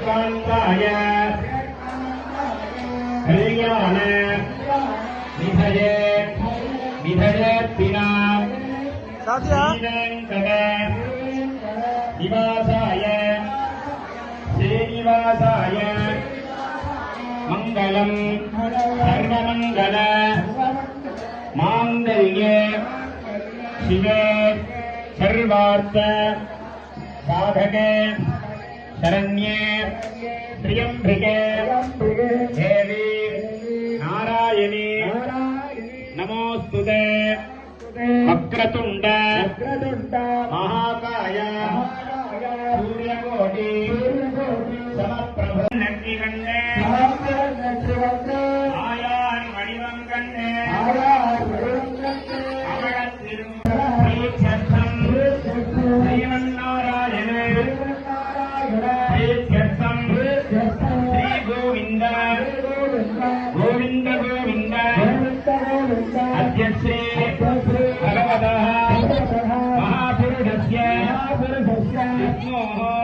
श्रीकान्ताय कल्याण निधये विधयेत्तिना श्रीवेङ्कट निवासाय श्रीनिवासाय मङ्गलम् सर्वमङ्गल माङ्गल्ये शिवे सर्वार्थ साधके शरण्ये त्र्यम्बके देवी नारायणी नमोस्तुते वक्रतुण्ड महाकाय सूर्यकोटि समप्रभ नग्निकण्डे आयानि मणिवङ्कण्डे अमरतिरुक्षर्थम् श्रीमन्नारायणे प्रीत्यर्थम् श्रीगोविन्द गोविन्द गोविन्द अद्य श्री भगवतः महापुरुषस्य विष्णोः